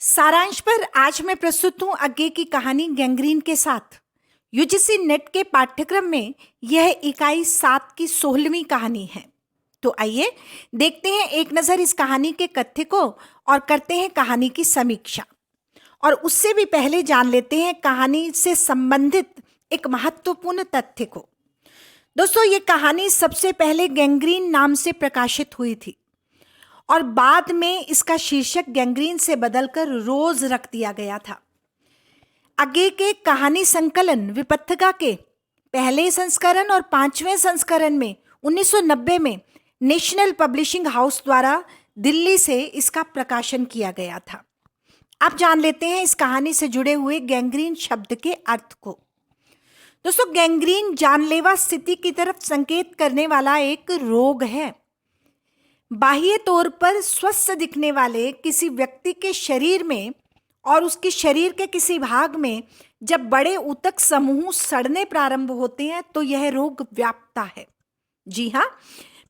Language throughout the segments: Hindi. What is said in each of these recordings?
सारांश पर आज मैं प्रस्तुत हूं आगे की कहानी गैंग्रीन के साथ। यूजीसी नेट के पाठ्यक्रम में यह इकाई 7 की 16वीं कहानी है। तो आइए देखते हैं एक नज़र इस कहानी के कथ्य को और करते हैं कहानी की समीक्षा। और उससे भी पहले जान लेते हैं कहानी से संबंधित एक महत्वपूर्ण तथ्य को। दोस्तों, ये कहानी सबसे पहले गैंग्रीन नाम से प्रकाशित हुई थी और बाद में इसका शीर्षक गैंग्रीन से बदलकर रोज रख दिया गया था। आगे के कहानी संकलन विपत्तिका के पहले संस्करण और 5वें संस्करण में 1990 में नेशनल पब्लिशिंग हाउस द्वारा दिल्ली से इसका प्रकाशन किया गया था। अब जान लेते हैं इस कहानी से जुड़े हुए गैंग्रीन शब्द के अर्थ को। दोस्तों, गैंग्रीन जानलेवा स्थिति की तरफ संकेत करने वाला एक रोग है। बाह्य तौर पर स्वस्थ दिखने वाले किसी व्यक्ति के शरीर में और उसके शरीर के किसी भाग में जब बड़े ऊतक समूह सड़ने प्रारंभ होते हैं तो यह रोग व्यापता है। जी हाँ,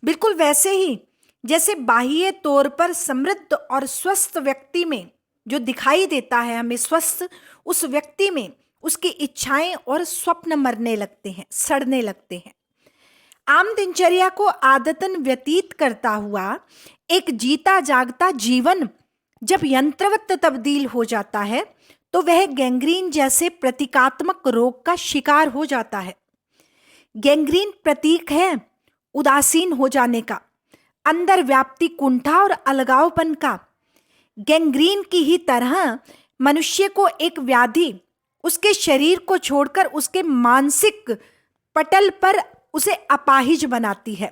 बिल्कुल वैसे ही जैसे बाह्य तौर पर समृद्ध और स्वस्थ व्यक्ति में जो दिखाई देता है हमें स्वस्थ, उस व्यक्ति में उसकी इच्छाएं और स्वप्न मरने लगते हैं, सड़ने लगते हैं। आम दिनचर्या को आदतन व्यतीत करता हुआ एक जीता जागता जीवन जब यंत्रवत तब्दील हो जाता है तो वह गैंग्रीन जैसे प्रतीकात्मक रोग का शिकार हो जाता है। गैंग्रीन प्रतीक है उदासीन हो जाने का, अंदर व्याप्ति कुंठा और अलगावपन का। गैंग्रीन की ही तरह मनुष्य को एक व्याधि उसके शरीर को छोड़कर उसके मानसिक पटल पर उसे अपाहिज बनाती है,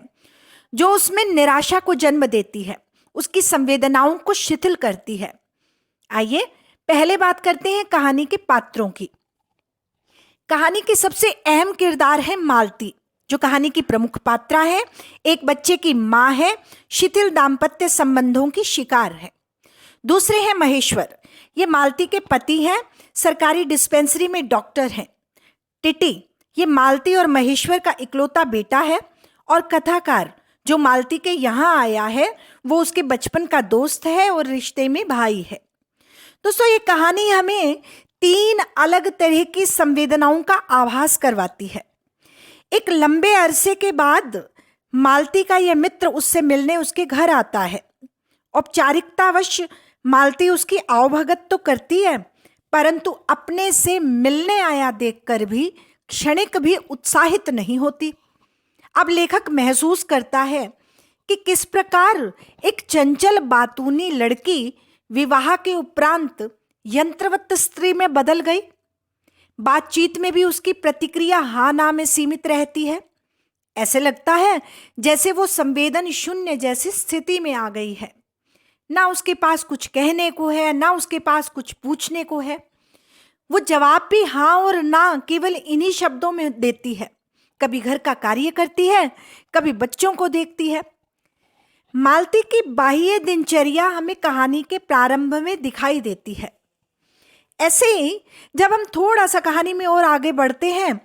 जो उसमें निराशा को जन्म देती है, उसकी संवेदनाओं को शिथिल करती है। आइए पहले बात करते हैं कहानी के पात्रों की। कहानी की सबसे अहम किरदार है मालती, जो कहानी की प्रमुख पात्रा है। एक बच्चे की माँ है, शिथिल दाम्पत्य संबंधों की शिकार है। दूसरे हैं महेश्वर, ये मालती के पति हैं, सरकारी डिस्पेंसरी में डॉक्टर हैं। टिटी, ये मालती और महेश्वर का इकलौता बेटा है। और कथाकार, जो मालती के यहाँ आया है, वो उसके बचपन का दोस्त है और रिश्ते में भाई है। दोस्तों, ये कहानी हमें 3 अलग तरह की संवेदनाओं का आभास करवाती है। एक लंबे अरसे के बाद मालती का यह मित्र उससे मिलने उसके घर आता है। औपचारिकतावश मालती उसकी आवभगत तो करती है, परंतु अपने से मिलने आया देखकर भी क्षणिक भी उत्साहित नहीं होती। अब लेखक महसूस करता है कि किस प्रकार एक चंचल बातूनी लड़की विवाह के उपरांत यंत्रवत स्त्री में बदल गई। बातचीत में भी उसकी प्रतिक्रिया हाँ ना में सीमित रहती है। ऐसे लगता है जैसे वो संवेदन शून्य जैसी स्थिति में आ गई है। ना उसके पास कुछ कहने को है, ना उसके पास कुछ पूछने को है। वो जवाब भी हाँ और ना केवल इन्हीं शब्दों में देती है। कभी घर का कार्य करती है, कभी बच्चों को देखती है। मालती की बाह्य दिनचर्या हमें कहानी के प्रारंभ में दिखाई देती है। ऐसे ही जब हम थोड़ा सा कहानी में और आगे बढ़ते हैं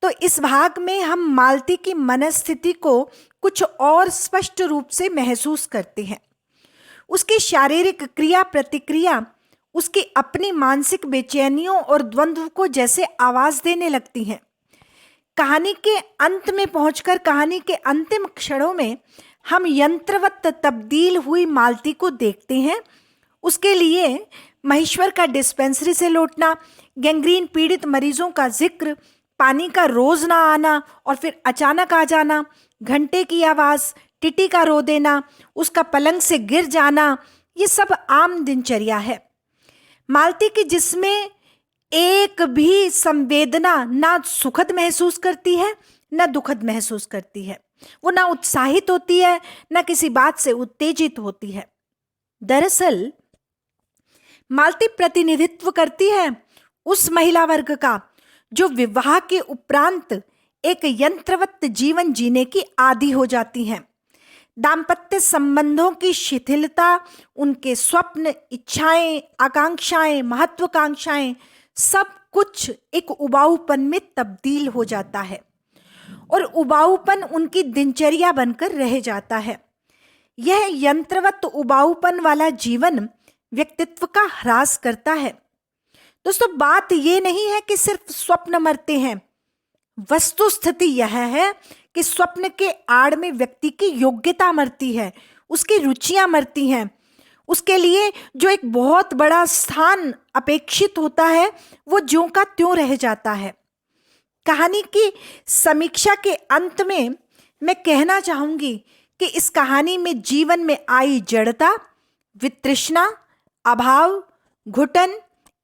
तो इस भाग में हम मालती की मनस्थिति को कुछ और स्पष्ट रूप से महसूस करते हैं। उसकी शारीरिक क्रिया प्रतिक्रिया उसकी अपनी मानसिक बेचैनियों और द्वंद्व को जैसे आवाज देने लगती हैं। कहानी के अंत में पहुंचकर कहानी के अंतिम क्षणों में हम यंत्रवत तब्दील हुई मालती को देखते हैं। उसके लिए महेश्वर का डिस्पेंसरी से लौटना, गैंग्रीन पीड़ित मरीजों का जिक्र, पानी का रोज ना आना और फिर अचानक आ जाना, घंटे की आवाज, टिटी का रो देना, उसका पलंग से गिर जाना, ये सब आम दिनचर्या है। मालती की जिसमें एक भी संवेदना ना सुखद महसूस करती है ना दुखद महसूस करती है। वो ना उत्साहित होती है ना किसी बात से उत्तेजित होती है। दरअसल मालती प्रतिनिधित्व करती है उस महिला वर्ग का जो विवाह के उपरांत एक यंत्रवत जीवन जीने की आदी हो जाती हैं। दाम्पत्य संबंधों की शिथिलता, उनके स्वप्न, इच्छाएं, आकांक्षाएं, महत्वाकांक्षाएं, सब कुछ एक उबाऊपन में तब्दील हो जाता है और उबाऊपन उनकी दिनचर्या बनकर रह जाता है। यह यंत्रवत उबाऊपन वाला जीवन व्यक्तित्व का ह्रास करता है। दोस्तों, बात ये नहीं है कि सिर्फ स्वप्न मरते हैं। वस्तु स्थिति यह है कि स्वप्न के आड़ में व्यक्ति की योग्यता मरती है, उसकी रुचियां मरती हैं। उसके लिए जो एक बहुत बड़ा स्थान अपेक्षित होता है वो ज्यों का त्यों रह जाता है। कहानी की समीक्षा के अंत में मैं कहना चाहूंगी कि इस कहानी में जीवन में आई जड़ता, वितृष्णा, अभाव, घुटन,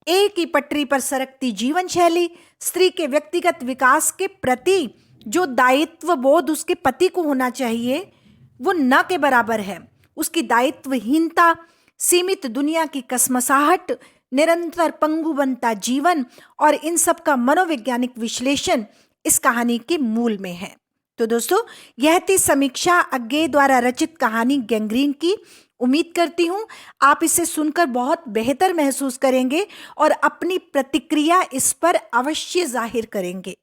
एक ही पटरी पर सरकती जीवन शैली, स्त्री के व्यक्तिगत विकास के प्रति जो दायित्व बोध उसके पति को होना चाहिए वो न के बराबर है। उसकी दायित्वहीनता, सीमित दुनिया की कसमसाहट, निरंतर पंगु बनता जीवन और इन सब का मनोवैज्ञानिक विश्लेषण इस कहानी के मूल में है। तो दोस्तों, यह थी समीक्षा अज्ञे द्वारा रचित कहानी गैंग्रीन की। उम्मीद करती हूं आप इसे सुनकर बहुत बेहतर महसूस करेंगे और अपनी प्रतिक्रिया इस पर अवश्य जाहिर करेंगे।